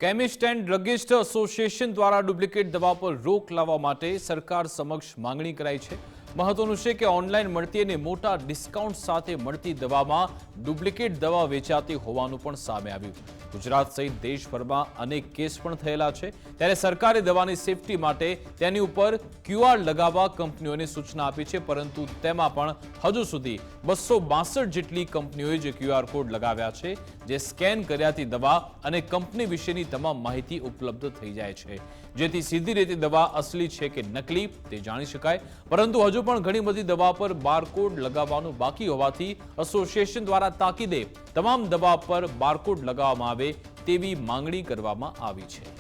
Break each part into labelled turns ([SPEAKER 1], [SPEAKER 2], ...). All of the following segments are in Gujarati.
[SPEAKER 1] કેમિસ્ટ એન્ડ ડ્રગિસ્ટ એસોસિએશન દ્વારા ડુપ્લિકેટ દવા પર રોક લાવવા માટે સરકાર સમક્ષ માંગણી કરાઈ છે। મહત્વનું છે કે ઓનલાઈન મળતી અને મોટા ડિસ્કાઉન્ટ સાથે મળતી દવામાં ડુપ્લિકેટ દવા વેચાતી હોવાનું પણ સામે આવ્યું। ગુજરાત સહિત દેશભરમાં અનેક કેસ પણ થયેલા છે, ત્યારે સરકારે દવાની સેફટી માટે તેની ઉપર QR લગાવવા કંપનીઓને સૂચના આપી છે, પરંતુ તેમાં પણ હજુ સુધી 262 જેટલી કંપનીઓએ જે QR કોડ લગાવ્યા છે, જે સ્કેન કર્યાથી દવા અને કંપની વિશેની તમામ માહિતી ઉપલબ્ધ થઈ જાય છે, જેથી સીધી રીતે દવા અસલી છે કે નકલી તે જાણી શકાય। પરંતુ હજુ પણ ઘણી બધી દવા પર બારકોડ લગાવવાનું બાકી હોવાથી એસોસિએશન દ્વારા તાકીદે તમામ દવા પર બારકોડ લગાવવામાં આવે તેવી માંગણી કરવામાં આવી છે।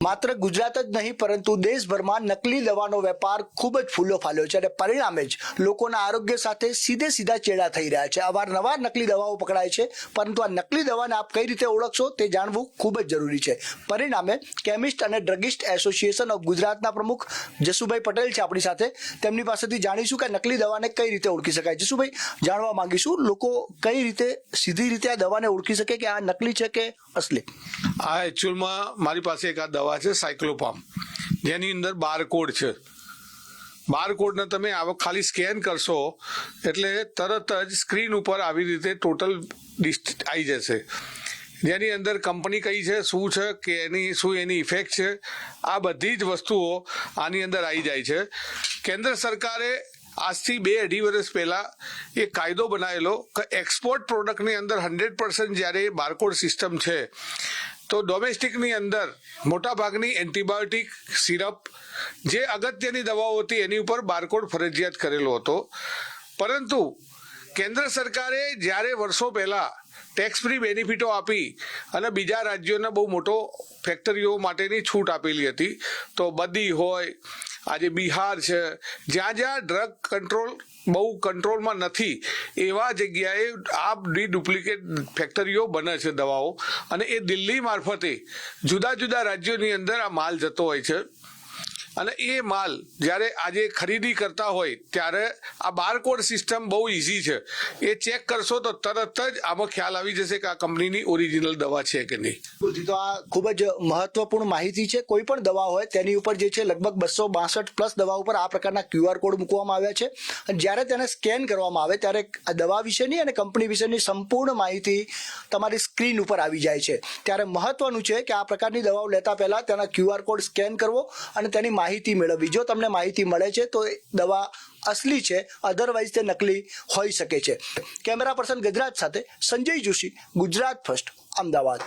[SPEAKER 2] માત્ર ગુજરાત જ નહીં પરંતુ દેશભરમાં નકલી દવાનો વેપાર ખૂબ જ ફૂલો ફાલ્યો છે અને પરિણામે જ લોકોના આરોગ્ય સાથે સીધા ચેડા થઈ રહ્યા છે। અવારનવાર નકલી દવાઓ પકડાય છે, પરંતુ આ નકલી દવાને આપ કઈ રીતે ઓળખશો તે જાણવું ખૂબ જ જરૂરી છે। પરિણામે કેમિસ્ટ અને ડ્રગિસ્ટ એસોસિએશન ઓફ ગુજરાતના પ્રમુખ જસુભાઈ પટેલ છે આપણી સાથે, તેમની પાસેથી જાણીશું કે નકલી દવાને કઈ રીતે ઓળખી શકાય। જસુભાઈ, જાણવા માંગીશું લોકો કઈ રીતે સીધી રીતે આ દવાને ઓળખી શકે કે આ નકલી છે કે અસલી।
[SPEAKER 3] આ એકચ્યુઅલમાં મારી પાસે એક આ દવા છે સાયક્લોપામ, જેની અંદર બારકોડ છે। બારકોડને તમે ખાલી સ્કેન કરશો એટલે તરત જ સ્ક્રીન ઉપર આવી રીતે ટોટલ લિસ્ટ આવી જશે, જેની અંદર કંપની કઈ છે, શું છે કે એની ઇફેક્ટ છે, આ બધી જ વસ્તુઓ આની અંદર આવી જાય છે। કેન્દ્ર સરકારે આજથી 2-2.5 વર્ષ પહેલા એક કાયદો બનાવેલો કે એક્સપોર્ટ પ્રોડક્ટની અંદર 100% જ્યારે બારકોડ સિસ્ટમ છે, તો ડોમેસ્ટિકની અંદર મોટાભાગની એન્ટીબાયોટિક, સિરપ, જે અગત્યની દવાઓ હતી એની ઉપર બારકોડ ફરજિયાત કરેલો હતો। પરંતુ કેન્દ્ર સરકારે જ્યારે વર્ષો પહેલા ટેક્સ ફ્રી બેનિફિટો આપી અને બીજા રાજ્યોને બહુ મોટો ફેક્ટરીઓ માટેની છૂટ આપેલી હતી, તો બદી હોય, આજે બિહાર છે, જ્યાં ડ્રગ કંટ્રોલ બહુ કંટ્રોલમાં નથી એવા જગ્યાએ આ ડુપ્લિકેટ ફેક્ટરીઓ બને છે દવાઓ, અને એ દિલ્હી મારફતે જુદા જુદા રાજ્યોની અંદર આ માલ જતો હોય છે। અને એ માલ જ્યારે આજે ખરીદી કરતા હોય ત્યારે આ બારકોડ સિસ્ટમ બહુ ઇઝી છે, એ ચેક કરશો તો તરત જ આમાં ખ્યાલ આવી જશે કે આ કંપનીની ઓરિજિનલ દવા છે કે નહીં।
[SPEAKER 2] તો આ ખૂબ જ મહત્વપૂર્ણ માહિતી છે। કોઈ પણ દવા હોય તેની ઉપર જે છે લગભગ 262 પ્લસ દવા ઉપર આ પ્રકારના QR કોડ મૂકવામાં આવ્યા છે, અને જ્યારે તેને સ્કેન કરવામાં આવે ત્યારે આ દવા વિશેની અને કંપની વિશેની સંપૂર્ણ માહિતી તમારી સ્ક્રીન ઉપર આવી જાય છે। ત્યારે મહત્વનું છે કે આ પ્રકારની દવાઓ લેતા પહેલા તેના QR કોડ સ્કેન કરવો અને તેની માહિતી મેળવવી। જો તમને માહિતી મળે છે તો દવા અસલી છે, અધરવાઇઝ તે નકલી હોઈ શકે છે। કેમેરા પર્સન ગજરાજ સાથે સંજય જોશી, ગુજરાત ફર્સ્ટ, અમદાવાદ।